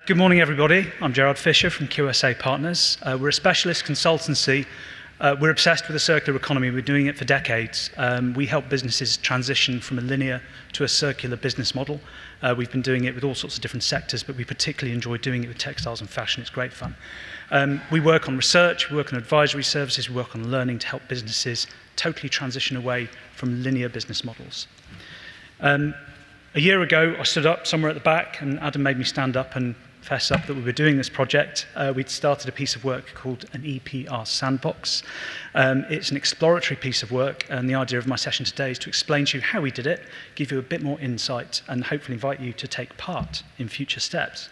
Good morning, everybody. I'm Gerard Fisher from QSA Partners. We're a specialist consultancy. We're obsessed with the circular economy. We're doing it for decades. We help businesses transition from a linear to a circular business model. We've been doing it with all sorts of different sectors, but we particularly enjoy doing it with textiles and fashion. It's great fun. We work on research, we work on advisory services, we work on learning to help businesses totally transition away from linear business models. A year ago, I stood up somewhere at the back, and Adam made me stand up and fess up that we were doing this project. We'd started a piece of work called an EPR sandbox. It's an exploratory piece of work, and the idea of my session today is to explain to you how we did it, give you a bit more insight, and hopefully invite you to take part in future steps.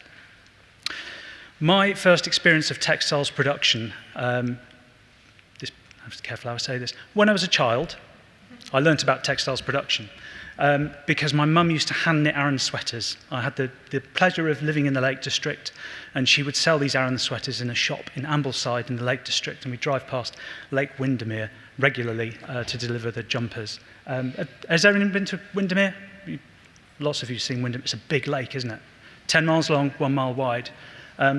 My first experience of textiles production, I'm careful how I say this, when I was a child, I learnt about textiles production. Because my mum used to hand knit Aran sweaters. I had the pleasure of living in the Lake District, and she would sell these Aran sweaters in a shop in Ambleside in the Lake District, and we'd drive past Lake Windermere regularly to deliver the jumpers. Has everyone been to Windermere? Lots of you have seen Windermere. It's a big lake, isn't it? 10 miles long, 1 mile wide.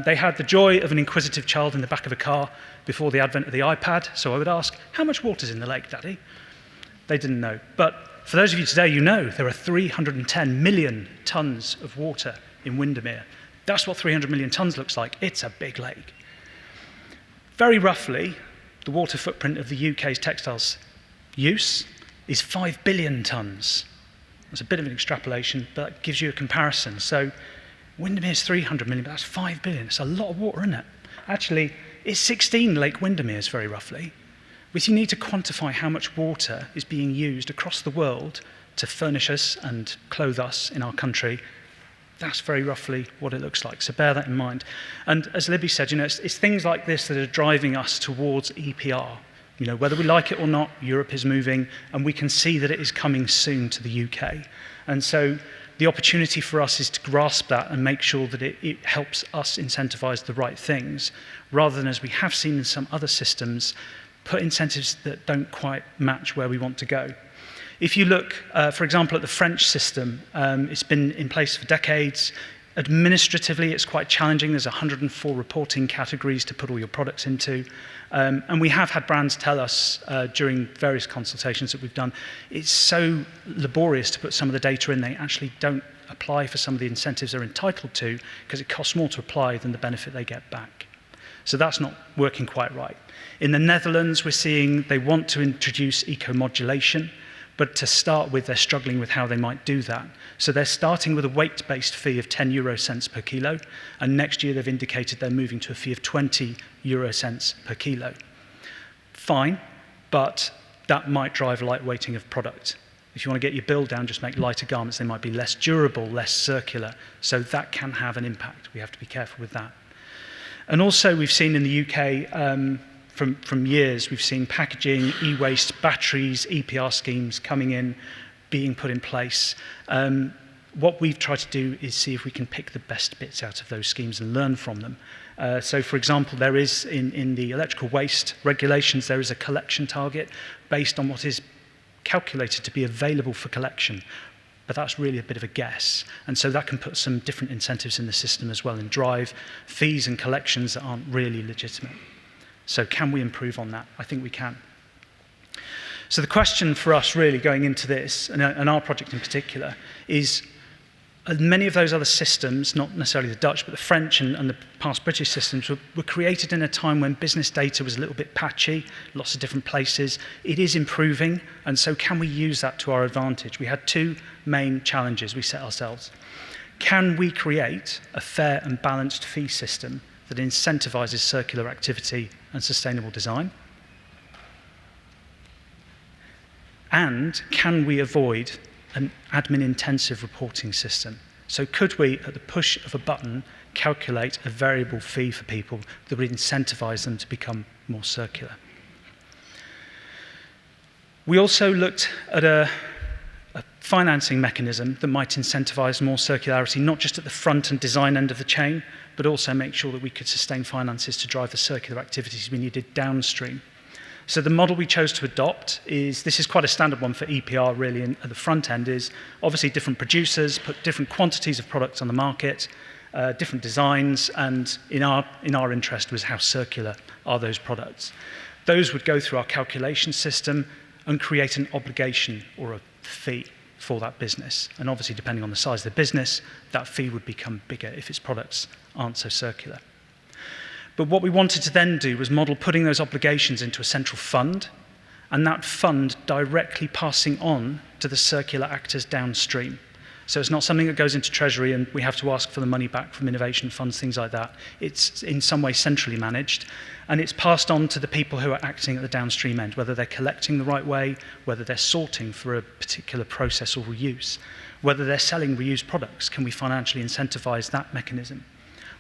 They had the joy of an inquisitive child in the back of a car before the advent of the iPad, so I would ask, how much water's in the lake, Daddy? They didn't know. But for those of you today, you know there are 310 million tonnes of water in Windermere. That's what 300 million tonnes looks like. It's a big lake. Very roughly, the water footprint of the UK's textiles use is 5 billion tonnes. That's a bit of an extrapolation, but that gives you a comparison. So Windermere's 300 million, but that's 5 billion. It's a lot of water, isn't it? Actually, it's 16 Lake Windermere's very roughly. But you need to quantify how much water is being used across the world to furnish us and clothe us in our country. That's very roughly what it looks like, so bear that in mind. And as Libby said, it's things like this that are driving us towards EPR. Whether we like it or not, Europe is moving, and we can see that it is coming soon to the UK. And so the opportunity for us is to grasp that and make sure that it helps us incentivize the right things, rather than, as we have seen in some other systems, put incentives that don't quite match where we want to go. If you look, for example, at the French system, it's been in place for decades. Administratively, it's quite challenging. There's 104 reporting categories to put all your products into. And we have had brands tell us during various consultations that we've done, it's so laborious to put some of the data in, they actually don't apply for some of the incentives they're entitled to because it costs more to apply than the benefit they get back. So that's not working quite right. In the Netherlands, we're seeing they want to introduce eco-modulation, but to start with, they're struggling with how they might do that. So they're starting with a weight-based fee of 10 euro cents per kilo, and next year they've indicated they're moving to a fee of 20 euro cents per kilo. Fine, but that might drive lightweighting of product. If you want to get your bill down, just make lighter garments. They might be less durable, less circular, so that can have an impact. We have to be careful with that. And also, we've seen in the UK, from years, we've seen packaging, e-waste, batteries, EPR schemes coming in, being put in place. What we've tried to do is see if we can pick the best bits out of those schemes and learn from them. So, for example, there is, in the electrical waste regulations, there is a collection target based on what is calculated to be available for collection. But that's really a bit of a guess. And so that can put some different incentives in the system as well and drive fees and collections that aren't really legitimate. So can we improve on that? I think we can. So the question for us really going into this, and our project in particular, is many of those other systems, not necessarily the Dutch, but the French and the past British systems, were created in a time when business data was a little bit patchy, lots of different places. It is improving, and so can we use that to our advantage? We had two main challenges we set ourselves. Can we create a fair and balanced fee system that incentivizes circular activity and sustainable design? And can we avoid an admin-intensive reporting system? So could we, at the push of a button, calculate a variable fee for people that would incentivize them to become more circular? We also looked at a financing mechanism that might incentivize more circularity, not just at the front and design end of the chain, but also make sure that we could sustain finances to drive the circular activities we needed downstream. So the model we chose to adopt this is quite a standard one for EPR really, at the front end is obviously different producers put different quantities of products on the market, different designs, and in our interest was how circular are those products. Those would go through our calculation system and create an obligation or a fee for that business. And obviously, depending on the size of the business, that fee would become bigger if its products aren't so circular. But what we wanted to then do was model putting those obligations into a central fund, and that fund directly passing on to the circular actors downstream. So it's not something that goes into Treasury and we have to ask for the money back from innovation funds, things like that. It's in some way centrally managed, and it's passed on to the people who are acting at the downstream end, whether they're collecting the right way, whether they're sorting for a particular process or reuse, whether they're selling reused products. Can we financially incentivize that mechanism?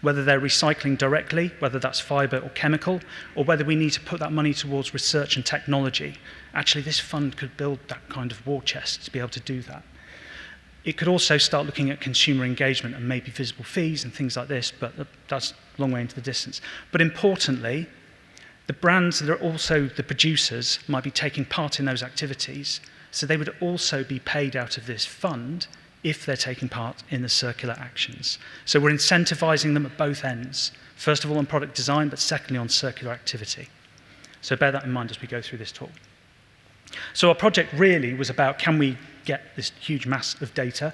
Whether they're recycling directly, whether that's fibre or chemical, or whether we need to put that money towards research and technology. Actually, this fund could build that kind of war chest to be able to do that. It could also start looking at consumer engagement and maybe visible fees and things like this, but that's a long way into the distance. But importantly, the brands that are also the producers might be taking part in those activities, so they would also be paid out of this fund if they're taking part in the circular actions. So we're incentivizing them at both ends, first of all on product design, but secondly on circular activity. So bear that in mind as we go through this talk. So our project really was about, can we get this huge mass of data?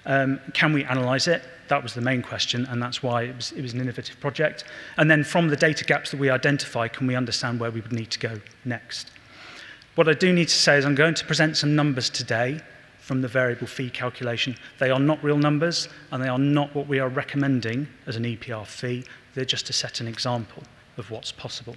Can we analyze it? That was the main question, and that's why it was an innovative project. And then from the data gaps that we identify, can we understand where we would need to go next? What I do need to say is I'm going to present some numbers today from the variable fee calculation. They are not real numbers, and they are not what we are recommending as an EPR fee. They're just to set an example of what's possible.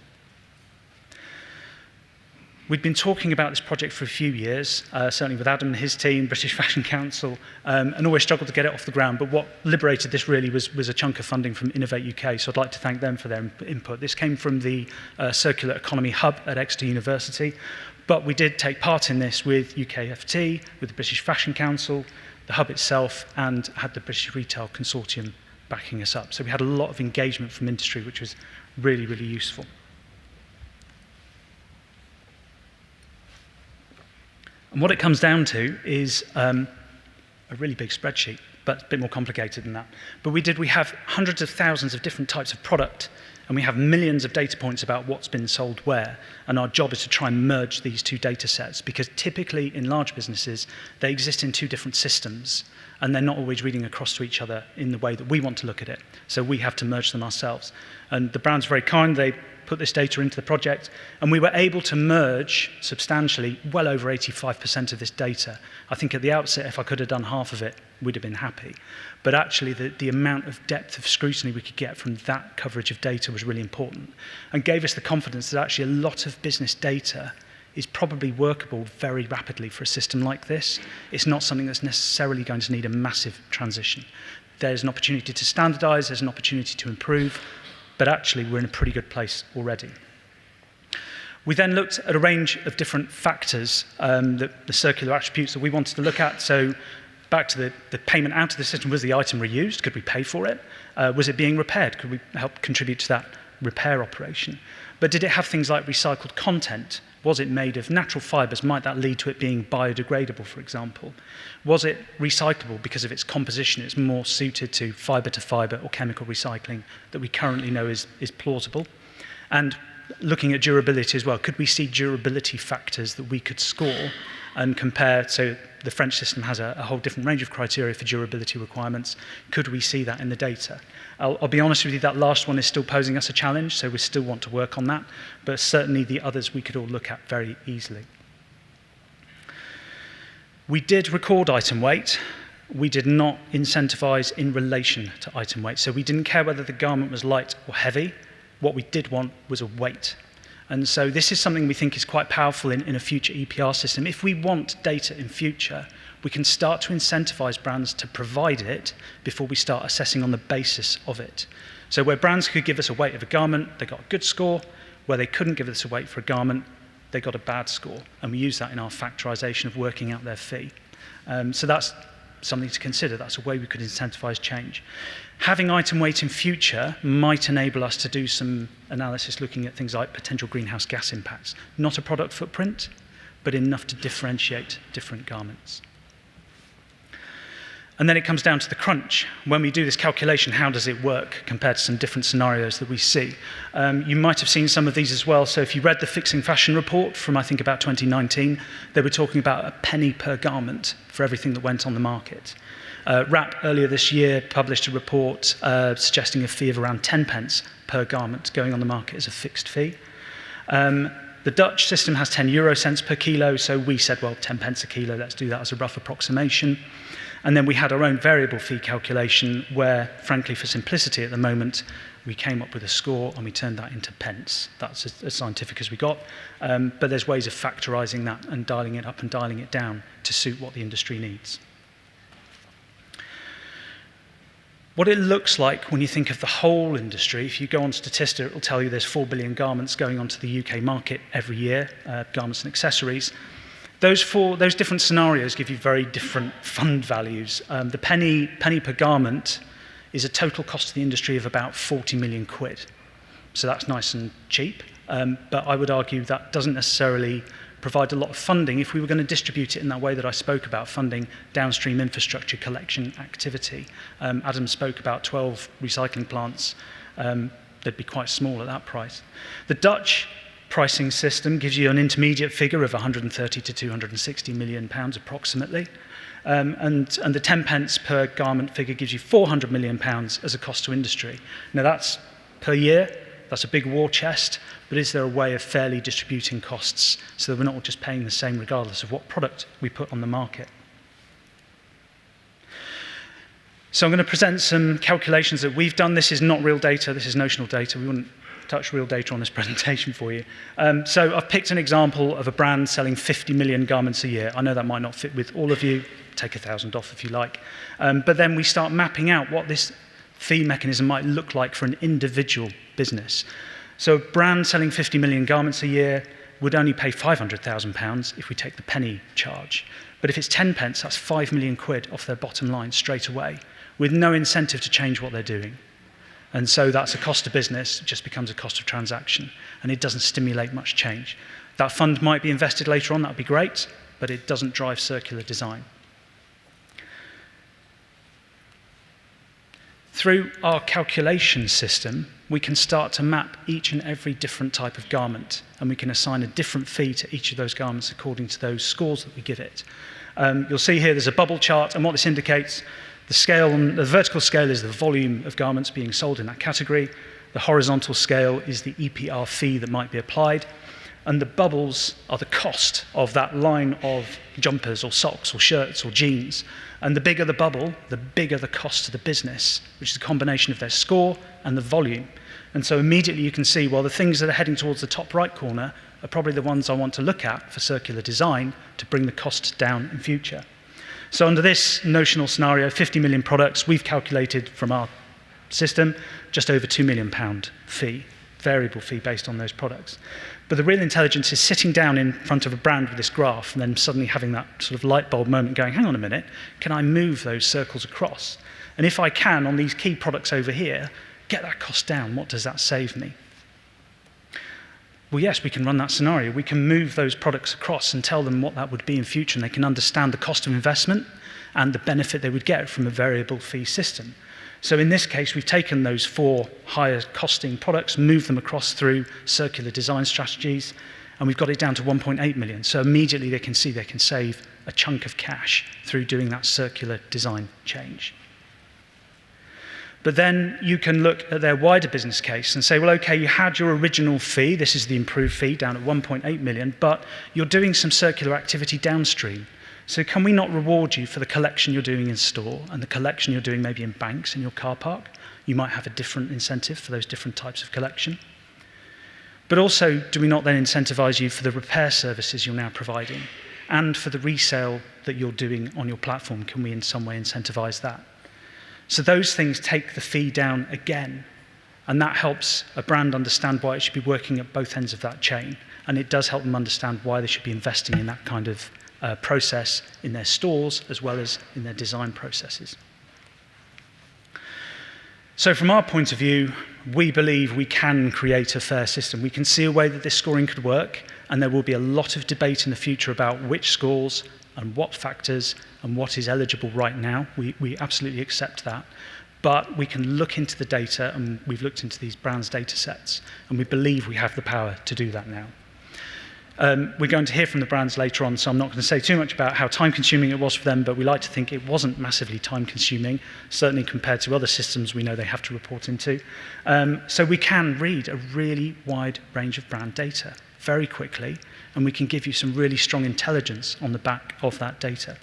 We'd been talking about this project for a few years, certainly with Adam and his team, British Fashion Council, and always struggled to get it off the ground. But what liberated this really was a chunk of funding from Innovate UK, so I'd like to thank them for their input. This came from the Circular Economy Hub at Exeter University, but we did take part in this with UKFT, with the British Fashion Council, the Hub itself, and had the British Retail Consortium backing us up. So we had a lot of engagement from industry, which was really, really useful. And what it comes down to is a really big spreadsheet, but a bit more complicated than that. But we have hundreds of thousands of different types of product, and we have millions of data points about what's been sold where. And our job is to try and merge these two data sets, because typically in large businesses, they exist in two different systems, and they're not always reading across to each other in the way that we want to look at it. So we have to merge them ourselves. And the brand's very kind. They put this data into the project, and we were able to merge substantially well over 85% of this data. I think at the outset, if I could have done half of it, we'd have been happy. But actually, the amount of depth of scrutiny we could get from that coverage of data was really important, and gave us the confidence that actually a lot of business data is probably workable very rapidly for a system like this. It's not something that's necessarily going to need a massive transition. There's an opportunity to standardize, there's an opportunity to improve, but actually we're in a pretty good place already. We then looked at a range of different factors, the circular attributes that we wanted to look at. So back to the payment out of the system, was the item reused? Could we pay for it? Was it being repaired? Could we help contribute to that repair operation? But did it have things like recycled content? Was it made of natural fibres? Might that lead to it being biodegradable, for example? Was it recyclable because of its composition? It's more suited to fibre or chemical recycling that we currently know is plausible. And looking at durability as well, could we see durability factors that we could score and compare? So the French system has a whole different range of criteria for durability requirements. Could we see that in the data? I'll be honest with you, that last one is still posing us a challenge, so we still want to work on that, but certainly the others we could all look at very easily. We did record item weight. We did not incentivize in relation to item weight, so we didn't care whether the garment was light or heavy. What we did want was a weight. And so this is something we think is quite powerful in a future EPR system. If we want data in future, we can start to incentivize brands to provide it before we start assessing on the basis of it. So where brands could give us a weight of a garment, they got a good score. Where they couldn't give us a weight for a garment, they got a bad score. And we use that in our factorization of working out their fee. So that's something to consider. That's a way we could incentivize change. Having item weight in future might enable us to do some analysis looking at things like potential greenhouse gas impacts. Not a product footprint, but enough to differentiate different garments. And then it comes down to the crunch. When we do this calculation, how does it work compared to some different scenarios that we see? You might have seen some of these as well. So if you read the Fixing Fashion report from, I think, about 2019, they were talking about a penny per garment for everything that went on the market. WRAP earlier this year published a report suggesting a fee of around 10 pence per garment going on the market as a fixed fee. The Dutch system has 10 euro cents per kilo, so we said, well, 10 pence a kilo, let's do that as a rough approximation. And then we had our own variable fee calculation where, frankly, for simplicity at the moment, we came up with a score and we turned that into pence. That's as scientific as we got. But there's ways of factorising that and dialing it up and dialing it down to suit what the industry needs. What it looks like when you think of the whole industry, if you go on Statista, it will tell you there's 4 billion garments going onto the UK market every year, garments and accessories. Those different scenarios give you very different fund values. The penny per garment is a total cost to the industry of about 40 million quid. So that's nice and cheap, but I would argue that doesn't necessarily provide a lot of funding if we were going to distribute it in that way that I spoke about, funding downstream infrastructure collection activity. Adam spoke about 12 recycling plants. They'd be quite small at that price. The Dutch pricing system gives you an intermediate figure of 130 to 260 million pounds approximately. And the 10 pence per garment figure gives you 400 million pounds as a cost to industry. Now that's per year, that's a big war chest, but is there a way of fairly distributing costs so that we're not all just paying the same regardless of what product we put on the market? So I'm going to present some calculations that we've done. This is not real data, this is notional data. We wouldn't touch real data on this presentation for you. So I've picked an example of a brand selling 50 million garments a year. I know that might not fit with all of you. Take 1,000 off if you like. But then we start mapping out what this fee mechanism might look like for an individual business. So a brand selling 50 million garments a year would only pay £500,000 if we take the penny charge. But if it's 10 pence, that's 5 million quid off their bottom line straight away, with no incentive to change what they're doing. And so that's a cost of business, it just becomes a cost of transaction, and it doesn't stimulate much change. That fund might be invested later on, that would be great, but it doesn't drive circular design. Through our calculation system, we can start to map each and every different type of garment, and we can assign a different fee to each of those garments according to those scores that we give it. You'll see here there's a bubble chart, and what this indicates, the vertical scale is the volume of garments being sold in that category. The horizontal scale is the EPR fee that might be applied. And the bubbles are the cost of that line of jumpers or socks or shirts or jeans. And the bigger the bubble, the bigger the cost to the business, which is a combination of their score and the volume. And so immediately you can see, well, the things that are heading towards the top right corner are probably the ones I want to look at for circular design to bring the cost down in future. So under this notional scenario, 50 million products, we've calculated from our system just over £2 million fee, variable fee based on those products. But the real intelligence is sitting down in front of a brand with this graph and then suddenly having that sort of light bulb moment going, hang on a minute, can I move those circles across? And if I can, on these key products over here, get that cost down, what does that save me? Well, yes, we can run that scenario. We can move those products across and tell them what that would be in future, and they can understand the cost of investment and the benefit they would get from a variable fee system. So in this case, we've taken those 4 higher costing products, moved them across through circular design strategies, and we've got it down to 1.8 million. So immediately they can see they can save a chunk of cash through doing that circular design change. But then you can look at their wider business case and say, well, okay, you had your original fee, this is the improved fee down at 1.8 million, but you're doing some circular activity downstream. So can we not reward you for the collection you're doing in store and the collection you're doing maybe in banks in your car park? You might have a different incentive for those different types of collection. But also, do we not then incentivize you for the repair services you're now providing and for the resale that you're doing on your platform? Can we in some way incentivize that? So those things take the fee down again, and that helps a brand understand why it should be working at both ends of that chain, and it does help them understand why they should be investing in that kind of process in their stores as well as in their design processes. So from our point of view, we believe we can create a fair system. We can see a way that this scoring could work, and there will be a lot of debate in the future about which scores and what factors and what is eligible right now. We absolutely accept that. But we can look into the data, and we've looked into these brands' data sets, and we believe we have the power to do that now. We're going to hear from the brands later on, so I'm not going to say too much about how time-consuming it was for them, but we like to think it wasn't massively time-consuming, certainly compared to other systems we know they have to report into. So we can read a really wide range of brand data very quickly, and we can give you some really strong intelligence on the back of that data.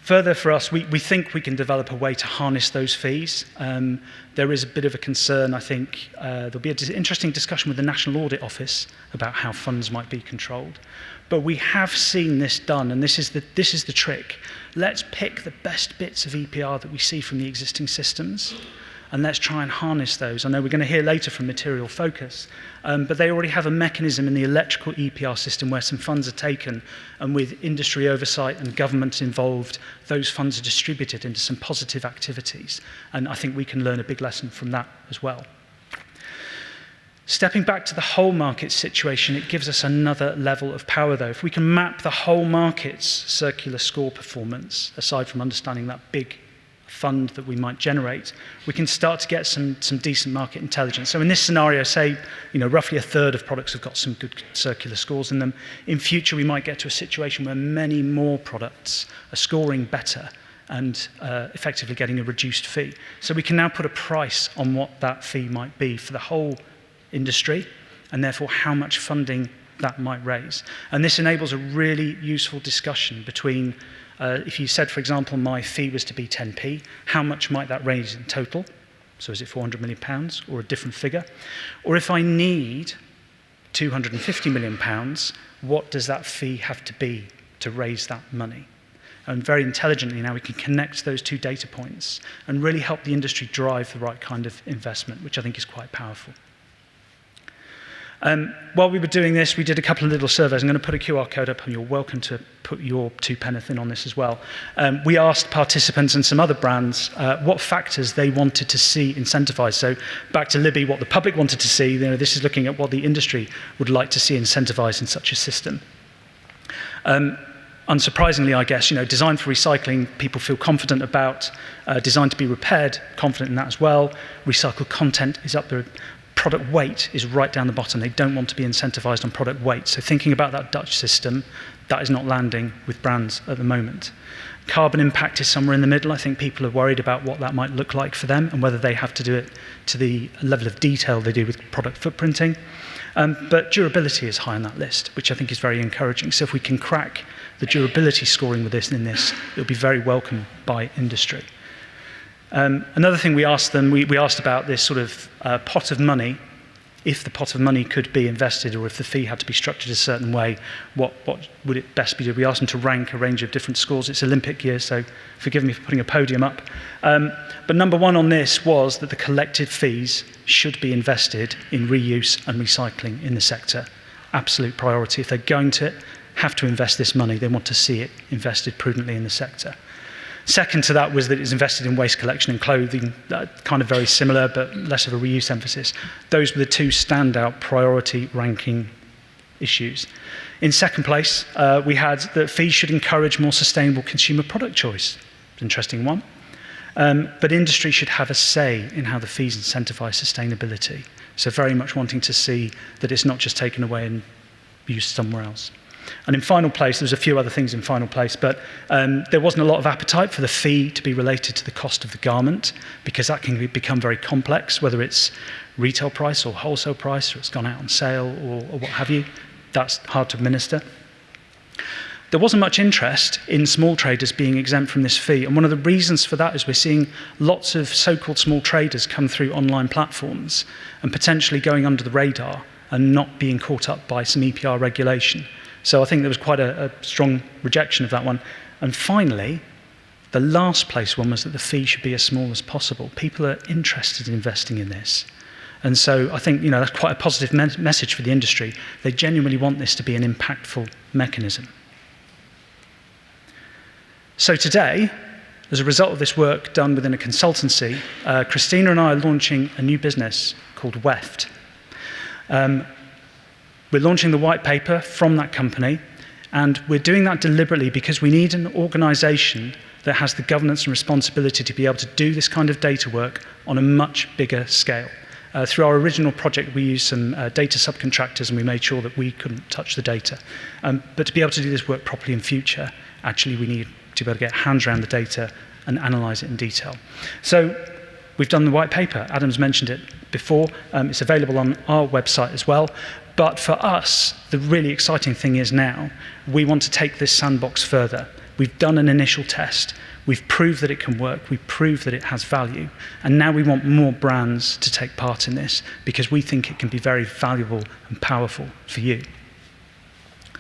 Further for us, we think we can develop a way to harness those fees. There is a bit of a concern, I think. There'll be an interesting discussion with the National Audit Office about how funds might be controlled. But we have seen this done, and this is the trick. Let's pick the best bits of EPR that we see from the existing systems, and let's try and harness those. I know we're going to hear later from Material Focus, but they already have a mechanism in the electrical EPR system where some funds are taken, and with industry oversight and government involved, those funds are distributed into some positive activities. And I think we can learn a big lesson from that as well. Stepping back to the whole market situation, it gives us another level of power, though. If we can map the whole market's circular score performance, aside from understanding that big fund that we might generate, we can start to get some decent market intelligence. So in this scenario, say, roughly a third of products have got some good circular scores in them. In future, we might get to a situation where many more products are scoring better and effectively getting a reduced fee. So we can now put a price on what that fee might be for the whole industry, and therefore how much funding that might raise. And this enables a really useful discussion between if you said, for example, my fee was to be 10p, how much might that raise in total? So is it £400 million or a different figure? Or if I need £250 million, what does that fee have to be to raise that money? And very intelligently now we can connect those two data points and really help the industry drive the right kind of investment, which I think is quite powerful. While we were doing this, we did a couple of little surveys. I'm going to put a QR code up, and you're welcome to put your 2 penneth in on this as well. We asked participants and some other brands what factors they wanted to see incentivised. So back to Libby, what the public wanted to see. This is looking at what the industry would like to see incentivised in such a system. Unsurprisingly, I guess, design for recycling, people feel confident about. Design to be repaired, confident in that as well. Recycled content is up there. Product weight is right down the bottom. They don't want to be incentivised on product weight. So thinking about that Dutch system, that is not landing with brands at the moment. Carbon impact is somewhere in the middle. I think people are worried about what that might look like for them and whether they have to do it to the level of detail they do with product footprinting. But durability is high on that list, which I think is very encouraging. So if we can crack the durability scoring with this, it'll be very welcome by industry. Another thing we asked them, we asked about this sort of pot of money. If the pot of money could be invested, or if the fee had to be structured a certain way, what would it best be? We asked them to rank a range of different scores. It's Olympic year, so forgive me for putting a podium up. But number one on this was that the collected fees should be invested in reuse and recycling in the sector. Absolute priority. If they're going to have to invest this money, they want to see it invested prudently in the sector. Second to that was that it's invested in waste collection and clothing, kind of very similar, but less of a reuse emphasis. Those were the two standout priority ranking issues. In second place, we had that fees should encourage more sustainable consumer product choice. Interesting one. But industry should have a say in how the fees incentivise sustainability. So very much wanting to see that it's not just taken away and used somewhere else. And in final place, there's a few other things in final place, but there wasn't a lot of appetite for the fee to be related to the cost of the garment, because that can become very complex, whether it's retail price or wholesale price, or it's gone out on sale or what have you. That's hard to administer. There wasn't much interest in small traders being exempt from this fee, and one of the reasons for that is we're seeing lots of so-called small traders come through online platforms and potentially going under the radar and not being caught up by some EPR regulation. So I think there was quite a strong rejection of that one. And finally, the last place one was that the fee should be as small as possible. People are interested in investing in this. And so I think that's quite a positive message for the industry. They genuinely want this to be an impactful mechanism. So today, as a result of this work done within a consultancy, Christina and I are launching a new business called UKFT. We're launching the white paper from that company, And we're doing that deliberately because we need an organisation that has the governance and responsibility to be able to do this kind of data work on a much bigger scale. Through our original project, we used some data subcontractors and we made sure that we couldn't touch the data. But to be able to do this work properly in future, actually we need to be able to get hands around the data and analyse it in detail. So we've done the white paper. Adam's mentioned it before. It's available on our website as well. But for us, the really exciting thing is now, we want to take this sandbox further. We've done an initial test. We've proved that it can work. We've proved that it has value. And now we want more brands to take part in this because we think it can be very valuable and powerful for you.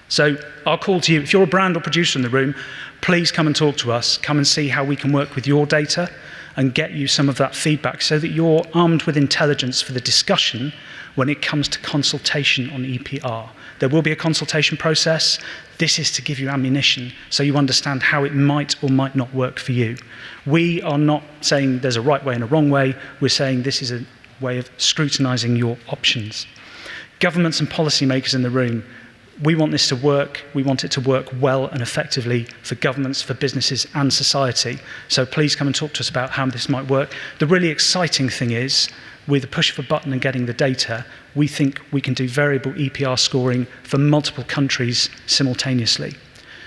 So our call to you, if you're a brand or producer in the room, please come and talk to us. Come and see how we can work with your data and get you some of that feedback so that you're armed with intelligence for the discussion when it comes to consultation on EPR. There will be a consultation process. This is to give you ammunition so you understand how it might or might not work for you. We are not saying there's a right way and a wrong way. We're saying this is a way of scrutinising your options. Governments and policymakers in the room, we want this to work. We want it to work well and effectively for governments, for businesses and society. So please come and talk to us about how this might work. The really exciting thing is, with a push of a button and getting the data, we think we can do variable EPR scoring for multiple countries simultaneously.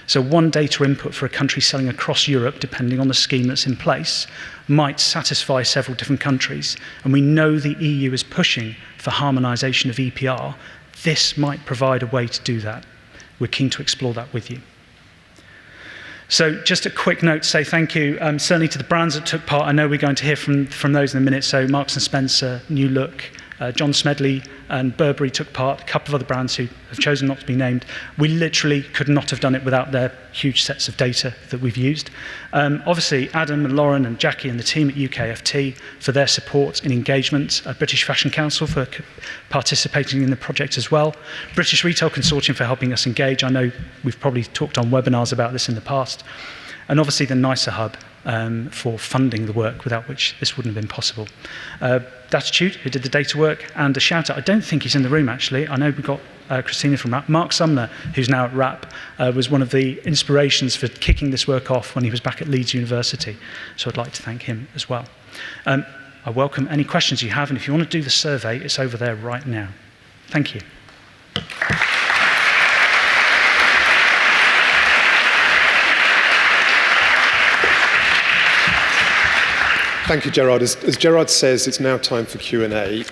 So one data input for a country selling across Europe, depending on the scheme that's in place, might satisfy several different countries. And we know the EU is pushing for harmonisation of EPR. This might provide a way to do that. We're keen to explore that with you. So just a quick note to say thank you, certainly to the brands that took part. I know we're going to hear from those in a minute. So Marks & Spencer, New Look, John Smedley and Burberry took part, a couple of other brands who have chosen not to be named. We literally could not have done it without their huge sets of data that we've used. Obviously, Adam and Lauren and Jackie and the team at UKFT for their support and engagement, British Fashion Council for participating in the project as well, British Retail Consortium for helping us engage. I know we've probably talked on webinars about this in the past. And obviously the NICER Hub for funding the work, without which this wouldn't have been possible. Datitude, who did the data work, and a shout out, I don't think he's in the room actually, I know we got Christina from RAP. Mark Sumner, who's now at RAP, was one of the inspirations for kicking this work off when he was back at Leeds University, so I'd like to thank him as well. I welcome any questions you have, and if you want to do the survey, it's over there right now. Thank you. Thank you, Gerard. As Gerard says, it's now time for Q&A.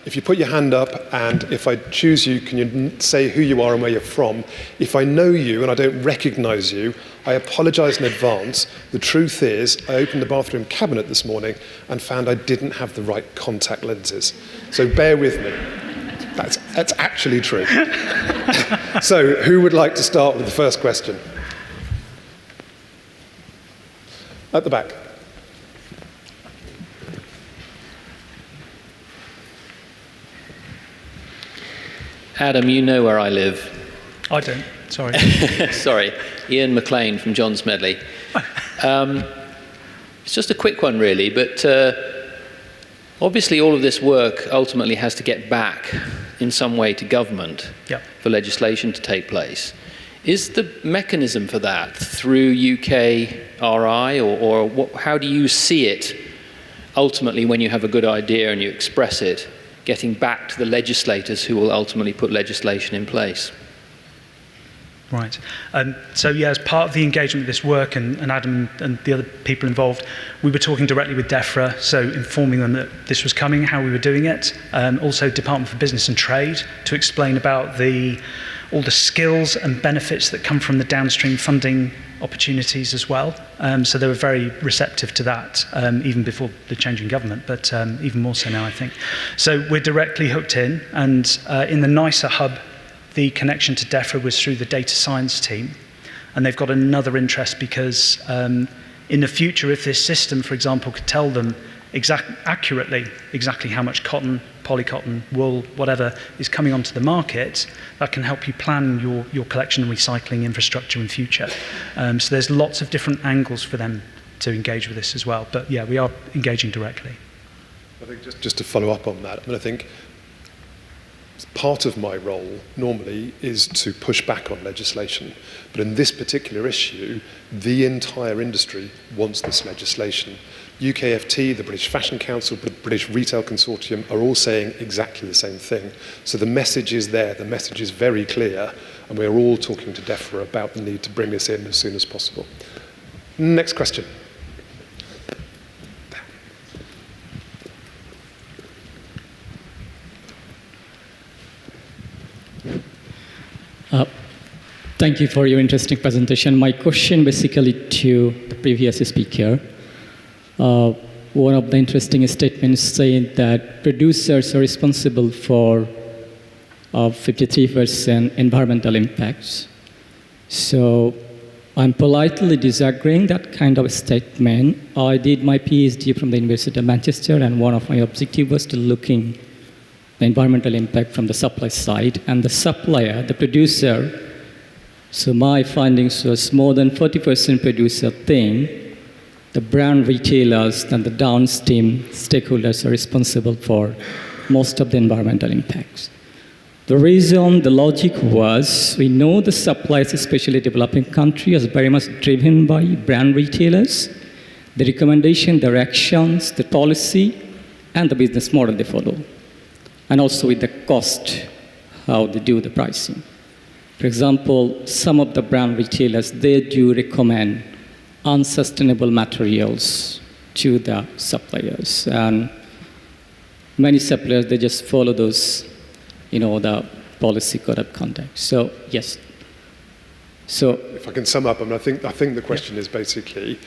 If you put your hand up, and if I choose you, can you say who you are and where you're from? If I know you and I don't recognise you, I apologise in advance. The truth is, I opened the bathroom cabinet this morning and found I didn't have the right contact lenses. So bear with me. That's actually true. So who would like to start with the first question? At the back. Adam, you know where I live. I don't, sorry. Sorry, Ian McLean from John Smedley. It's just a quick one really, but obviously all of this work ultimately has to get back in some way to government for legislation to take place. Is the mechanism for that through UKRI, or what, how do you see it ultimately when you have a good idea and you express it, getting back to the legislators who will ultimately put legislation in place? Right. So yeah, as part of the engagement with this work, and Adam and the other people involved, we were talking directly with DEFRA, so informing them that this was coming, how we were doing it. Also Department for Business and Trade to explain about all the skills and benefits that come from the downstream funding opportunities as well. So they were very receptive to that, even before the change in government, but even more so now, I think. So we're directly hooked in, and in the NICER Hub, the connection to DEFRA was through the data science team, and they've got another interest because in the future, if this system, for example, could tell them accurately exactly how much cotton, polycotton, wool, whatever is coming onto the market, that can help you plan your collection and recycling infrastructure in future. So there's lots of different angles for them to engage with this as well. But yeah, we are engaging directly. I think just to follow up on that, I mean, I think part of my role normally is to push back on legislation. But in this particular issue, the entire industry wants this legislation. UKFT, the British Fashion Council, the British Retail Consortium are all saying exactly the same thing. So the message is there, the message is very clear, and we're all talking to DEFRA about the need to bring this in as soon as possible. Next question. Thank you for your interesting presentation. My question basically to the previous speaker. One of the interesting statements saying that producers are responsible for 53% environmental impacts. So I'm politely disagreeing that kind of statement. I did my PhD from the University of Manchester, and one of my objectives was to looking the environmental impact from the supply side, and the supplier, the producer. So my findings was more than 40% producer think the brand retailers and the downstream stakeholders are responsible for most of the environmental impacts. The reason, the logic was, we know the supplies, especially developing countries, are very much driven by brand retailers, the recommendation, their actions, the policy, and the business model they follow. And also with the cost, how they do the pricing. For example, some of the brand retailers, they do recommend unsustainable materials to the suppliers. And many suppliers, they just follow those, the policy code of conduct. So, yes. So, if I can sum up, I think the question is basically,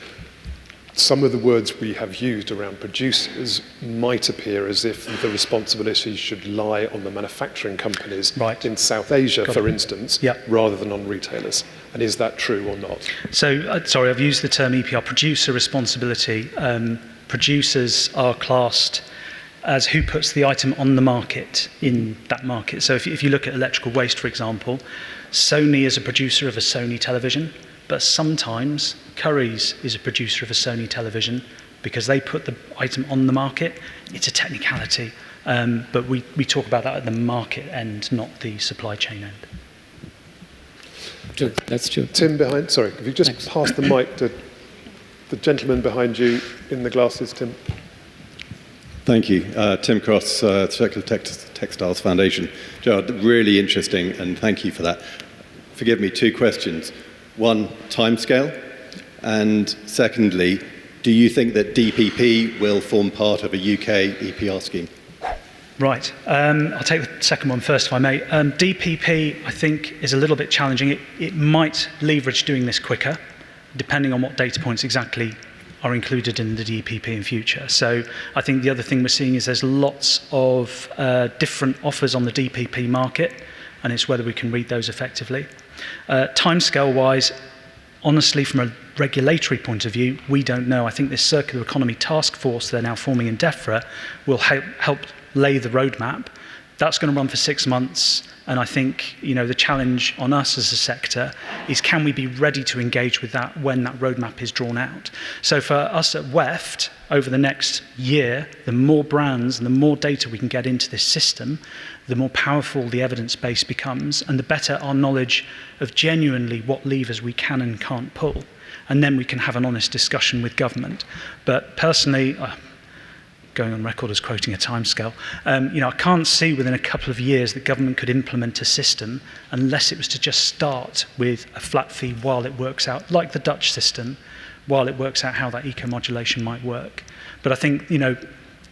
some of the words we have used around producers might appear as if the responsibility should lie on the manufacturing companies in South Asia, for instance, rather than on retailers. And is that true or not? So, sorry, I've used the term EPR, producer responsibility. Producers are classed as who puts the item on the market in that market. So if you look at electrical waste, for example, Sony is a producer of a Sony television, but sometimes Currys is a producer of a Sony television because they put the item on the market. It's a technicality, but we talk about that at the market end, not the supply chain end. True. That's true. Tim behind, sorry, if you just pass the mic to the gentleman behind you in the glasses, Tim. Thank you. Tim Cross, Circular Textiles Foundation. Gerard, really interesting, and thank you for that. Forgive me, 2 questions. One, timescale, and secondly, do you think that DPP will form part of a UK EPR scheme? Right. I'll take the second one first, if I may. DPP, I think, is a little bit challenging. It might leverage doing this quicker, depending on what data points exactly are included in the DPP in future. So I think the other thing we're seeing is there's lots of different offers on the DPP market, and it's whether we can read those effectively. Timescale-wise, honestly, from a regulatory point of view, we don't know. I think this circular economy task force they're now forming in DEFRA will help lay the roadmap. That's going to run for 6 months, and I think the challenge on us as a sector is, can we be ready to engage with that when that roadmap is drawn out? So for us at WEFT, over the next year, the more brands and the more data we can get into this system, the more powerful the evidence base becomes, and the better our knowledge of genuinely what levers we can and can't pull. And then we can have an honest discussion with government. But personally, going on record as quoting a timescale, I can't see within a couple of years that government could implement a system unless it was to just start with a flat fee while it works out, like the Dutch system, while it works out how that eco-modulation might work. But I think,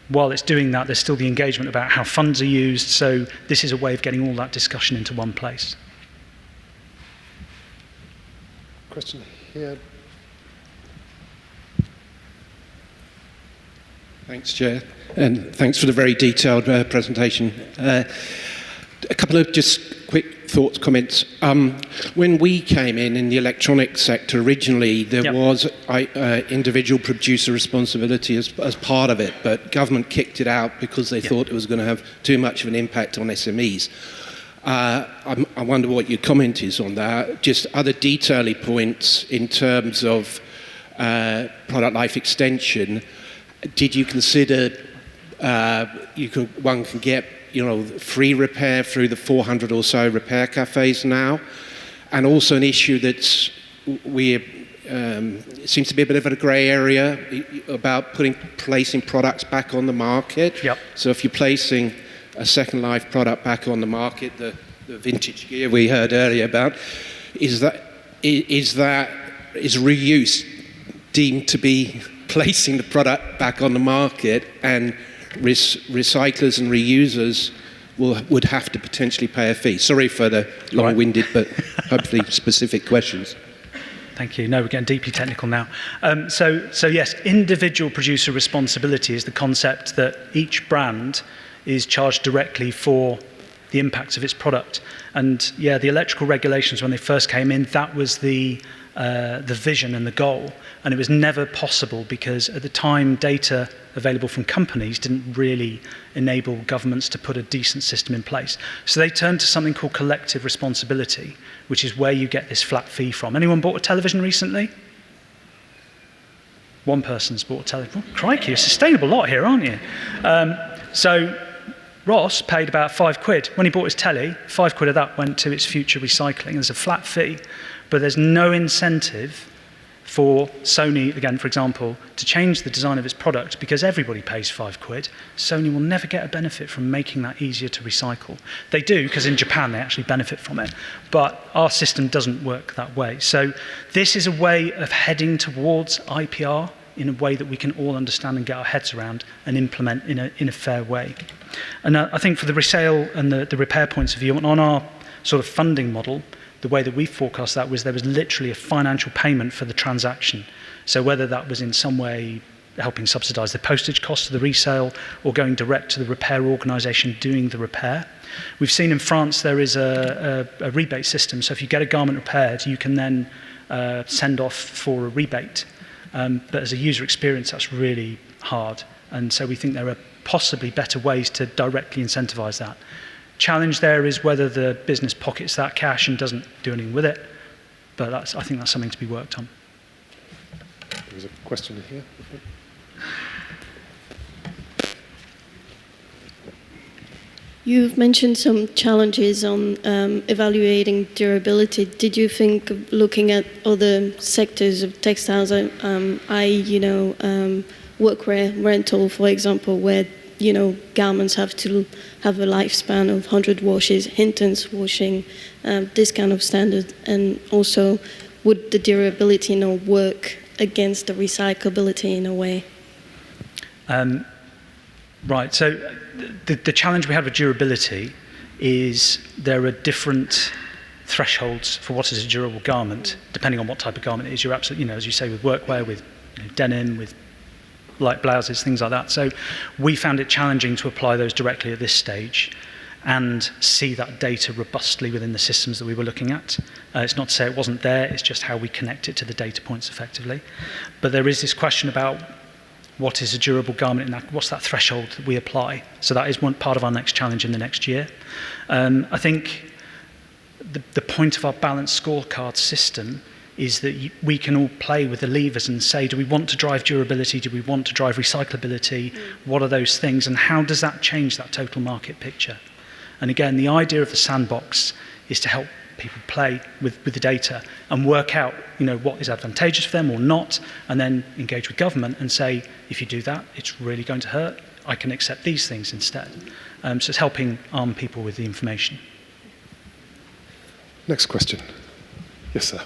while it's doing that, there's still the engagement about how funds are used, so this is a way of getting all that discussion into one place. Question here. Thanks, Chair, and thanks for the very detailed presentation. A couple of just quick thoughts, comments. When we came in the electronics sector originally, there was individual producer responsibility as part of it, but government kicked it out because they thought it was going to have too much of an impact on SMEs. I wonder what your comment is on that. Just other detail points in terms of product life extension. Did you consider one can get free repair through the 400 or so repair cafes now, and also an issue that's it seems to be a bit of a grey area about placing products back on the market. Yep. So if you're placing a Second Life product back on the market, the vintage gear we heard earlier about, is reuse deemed to be placing the product back on the market, and recyclers and reusers would have to potentially pay a fee? Sorry for the long-winded but hopefully specific questions. Thank you. No, we're getting deeply technical now. So yes, individual producer responsibility is the concept that each brand is charged directly for the impacts of its product. And yeah, the electrical regulations, when they first came in, that was the vision and the goal. And it was never possible because at the time, data available from companies didn't really enable governments to put a decent system in place. So they turned to something called collective responsibility, which is where you get this flat fee from. Anyone bought a television recently? One person's bought a television. Oh, crikey, a sustainable lot here, aren't you? So Ross paid about £5. When he bought his telly, £5 of that went to its future recycling. There's a flat fee, but there's no incentive for Sony, again, for example, to change the design of its product because everybody pays £5. Sony will never get a benefit from making that easier to recycle. They do, because in Japan they actually benefit from it, but our system doesn't work that way. So this is a way of heading towards EPR in a way that we can all understand and get our heads around and implement in a fair way. And I think for the resale and the repair points of view, on our sort of funding model, the way that we forecast that was there was literally a financial payment for the transaction. So whether that was in some way helping subsidise the postage cost of the resale or going direct to the repair organisation doing the repair. We've seen in France there is a rebate system. So if you get a garment repaired, you can then send off for a rebate. But as a user experience, that's really hard. And so we think there are possibly better ways to directly incentivise that. Challenge there is whether the business pockets that cash and doesn't do anything with it. But I think that's something to be worked on. There's a question here. You've mentioned some challenges on evaluating durability. Did you think of looking at other sectors of textiles, i.e., workwear rental, for example, where garments have to have a lifespan of 100 washes, Hinton's washing, this kind of standard, and also would the durability work against the recyclability in a way? Right, so the challenge we have with durability is there are different thresholds for what is a durable garment, depending on what type of garment it is. You're absolutely, as you say, with workwear, with denim, with light blouses, things like that. So we found it challenging to apply those directly at this stage and see that data robustly within the systems that we were looking at. It's not to say it wasn't there, it's just how we connect it to the data points effectively. But there is this question about what is a durable garment, and what's that threshold that we apply. So that is one part of our next challenge in the next year. I think the point of our balanced scorecard system is that we can all play with the levers and say, do we want to drive durability? Do we want to drive recyclability? What are those things? And how does that change that total market picture? And again, the idea of the sandbox is to help people play with the data and work out, what is advantageous for them or not, and then engage with government and say, if you do that, it's really going to hurt. I can accept these things instead. So it's helping arm people with the information. Next question. Yes, sir.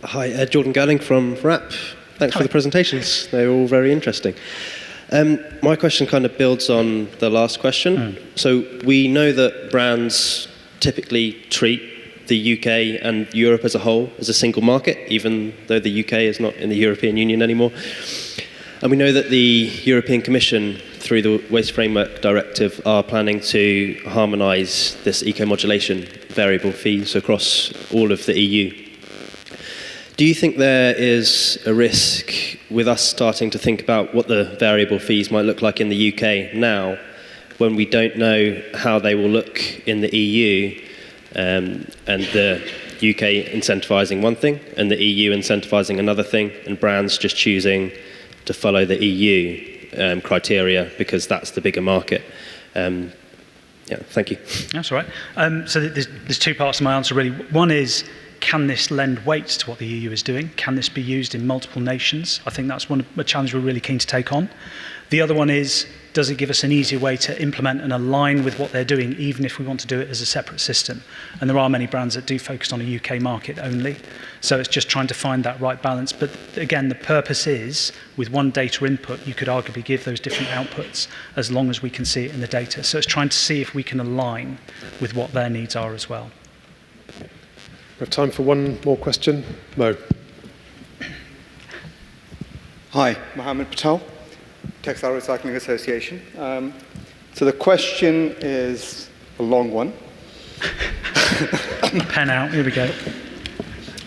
Hi, Jordan Gerling from RAP. Thanks for the presentations. They were all very interesting. My question kind of builds on the last question. So we know that brands typically treat the UK and Europe as a whole as a single market, even though the UK is not in the European Union anymore. And we know that the European Commission, through the Waste Framework Directive, are planning to harmonise this eco-modulation variable fees across all of the EU. Do you think there is a risk with us starting to think about what the variable fees might look like in the UK now, when we don't know how they will look in the EU, and the UK incentivising one thing and the EU incentivising another thing, and brands just choosing to follow the EU? criteria because that's the bigger market. Yeah, thank you. That's all right. So there's two parts to my answer, really. One is, can this lend weight to what the EU is doing? Can this be used in multiple nations? I think that's a challenge we're really keen to take on. The other one is, does it give us an easier way to implement and align with what they're doing, even if we want to do it as a separate system? And there are many brands that do focus on a UK market only. So it's just trying to find that right balance. But again, the purpose is, with one data input, you could arguably give those different outputs as long as we can see it in the data. So it's trying to see if we can align with what their needs are as well. We have time for one more question. Mo. Hi, Mohammed Patel, Textile Recycling Association. So the question is a long one. Pen out, here we go.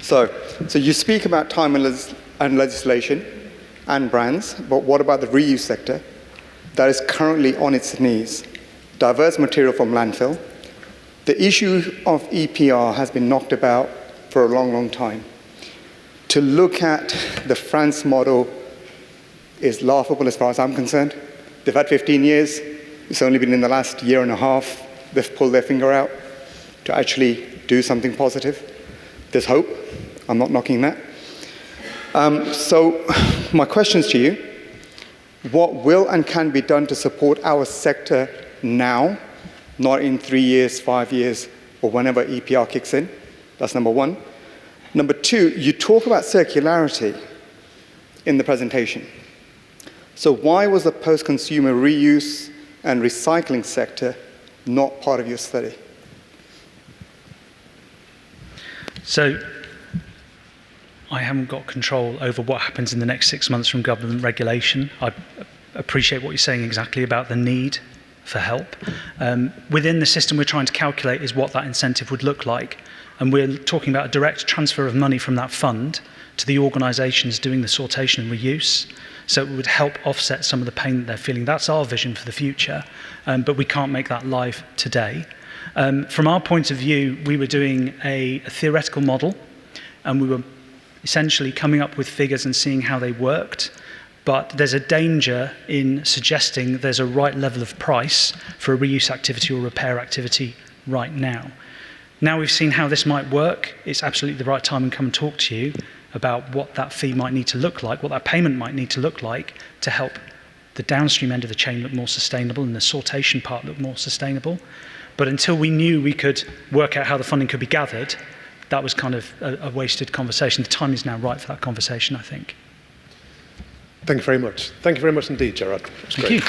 So you speak about time and legislation and brands, but what about the reuse sector that is currently on its knees? Diverse material from landfill. The issue of EPR has been knocked about for a long, long time. To look at the France model is laughable as far as I'm concerned. They've had 15 years. It's only been in the last year and a half they've pulled their finger out to actually do something positive. There's hope. I'm not knocking that. So my questions to you, what will and can be done to support our sector now, not in 3 years, 5 years, or whenever EPR kicks in? That's number one. Number two, you talk about circularity in the presentation. So why was the post-consumer reuse and recycling sector not part of your study? So I haven't got control over what happens in the next 6 months from government regulation. I appreciate what you're saying exactly about the need for help. Within the system we're trying to calculate is what that incentive would look like. And we're talking about a direct transfer of money from that fund to the organisations doing the sortation and reuse. So it would help offset some of the pain that they're feeling. That's our vision for the future, but we can't make that live today. From our point of view, we were doing a theoretical model, and we were essentially coming up with figures and seeing how they worked. But there's a danger in suggesting there's a right level of price for a reuse activity or repair activity right now. Now we've seen how this might work, it's absolutely the right time to come and talk to you about what that fee might need to look like, what that payment might need to look like to help the downstream end of the chain look more sustainable and the sortation part look more sustainable. But until we knew we could work out how the funding could be gathered, that was kind of a wasted conversation. The time is now right for that conversation, I think. Thank you very much. Thank you very much indeed, Gerard. Thank you.